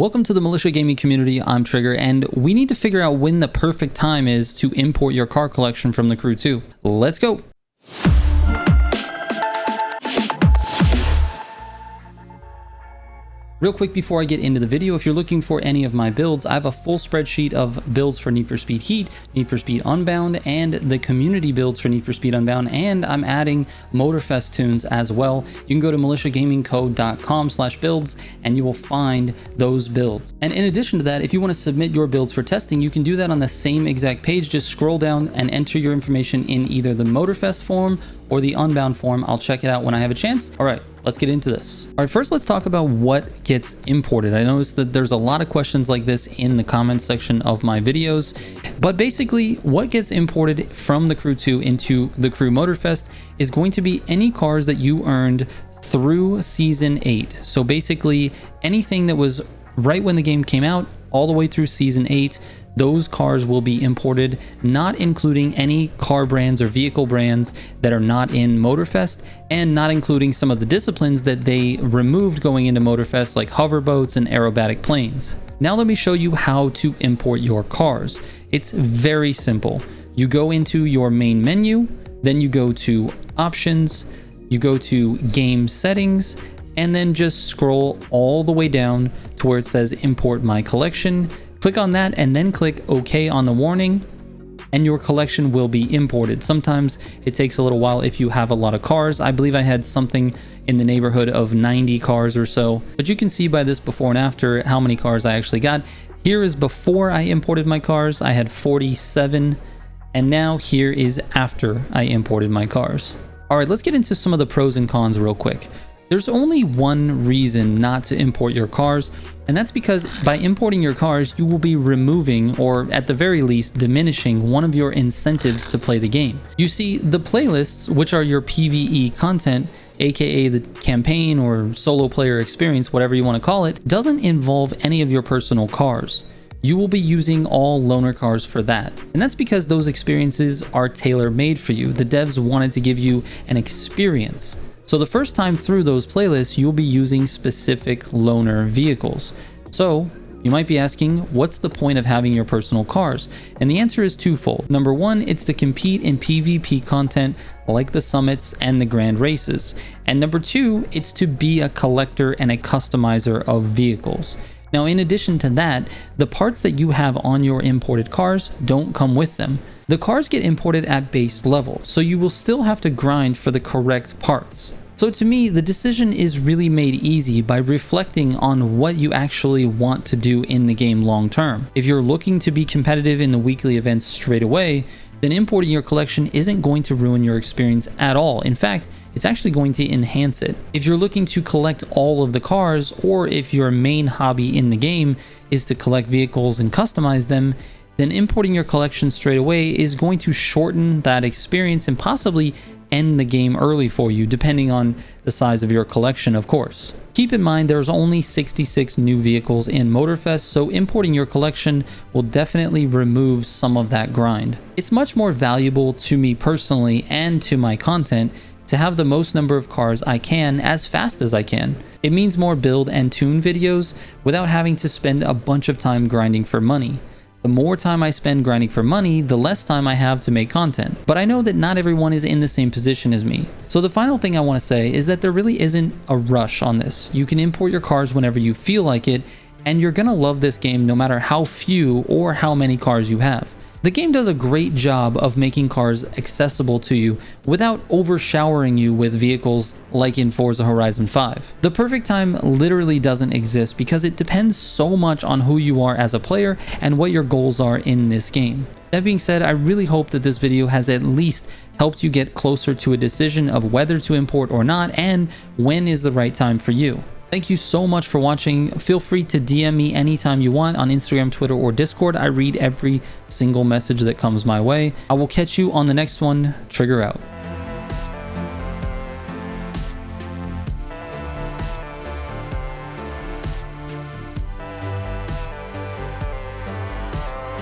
Welcome to the Militia gaming community. I'm Trigger, and we need to figure out when the perfect time is to import your car collection from the Crew 2. Let's go. Real quick before I get into the video, if you're looking for any of my builds, I have a full spreadsheet of builds for Need for Speed Heat, Need for Speed Unbound, and the community builds for Need for Speed Unbound, and I'm adding MOTORFEST tunes as well. You can go to militiagamingco.com/builds and you will find those builds. And in addition to that, if you want to submit your builds for testing, you can do that on the same exact page. Just scroll down and enter your information in either the MOTORFEST form or the Unbound form. I'll check it out when I have a chance. All right, let's get into this. All right, first let's talk about what gets imported. I noticed that there's a lot of questions like this in the comments section of my videos, but basically what gets imported from the Crew 2 into the Crew MOTORFEST is going to be any cars that you earned through Season 8. So basically anything that was right when the game came out all the way through Season 8, those cars will be imported, not including any car brands or vehicle brands that are not in MOTORFEST, and not including some of the disciplines that they removed going into MOTORFEST, like hoverboats and aerobatic planes. Now let me show you how to import your cars. It's very simple. You go into your main menu, then you go to options, you go to game settings, and then just scroll all the way down to where it says import my collection. Click on that and then click OK on the warning, and your collection will be imported. Sometimes it takes a little while if you have a lot of cars. I believe I had something in the neighborhood of 90 cars or so, but you can see by this before and after how many cars I actually got. Here is before I imported my cars. I had 47, and now here is after I imported my cars. All right, let's get into some of the pros and cons real quick. There's only one reason not to import your cars, and that's because by importing your cars, you will be removing, or at the very least, diminishing one of your incentives to play the game. You see, the playlists, which are your PvE content, aka the campaign or solo player experience, whatever you want to call it, doesn't involve any of your personal cars. You will be using all loaner cars for that. And that's because those experiences are tailor-made for you. The devs wanted to give you an experience. So the first time through those playlists, you'll be using specific loaner vehicles. So you might be asking, what's the point of having your personal cars? And the answer is twofold. Number one, it's to compete in PvP content like the summits and the grand races. And number two, it's to be a collector and a customizer of vehicles. Now, in addition to that, the parts that you have on your imported cars don't come with them. The cars get imported at base level, so you will still have to grind for the correct parts. So to me, the decision is really made easy by reflecting on what you actually want to do in the game long term. If you're looking to be competitive in the weekly events straight away, then importing your collection isn't going to ruin your experience at all. In fact, it's actually going to enhance it. If you're looking to collect all of the cars, or if your main hobby in the game is to collect vehicles and customize them, then importing your collection straight away is going to shorten that experience and possibly end the game early for you, depending on the size of your collection, of course. Keep in mind there's only 66 new vehicles in MOTORFEST, so importing your collection will definitely remove some of that grind. It's much more valuable to me personally and to my content to have the most number of cars I can as fast as I can. It means more build and tune videos without having to spend a bunch of time grinding for money. The more time I spend grinding for money, the less time I have to make content. But I know that not everyone is in the same position as me. So the final thing I want to say is that there really isn't a rush on this. You can import your cars whenever you feel like it, and you're gonna love this game no matter how few or how many cars you have. The game does a great job of making cars accessible to you without overshowering you with vehicles like in Forza Horizon 5. The perfect time literally doesn't exist because it depends so much on who you are as a player and what your goals are in this game. That being said, I really hope that this video has at least helped you get closer to a decision of whether to import or not, and when is the right time for you. Thank you so much for watching. Feel free to DM me anytime you want on Instagram, Twitter, or Discord. I read every single message that comes my way. I will catch you on the next one. Trigger out.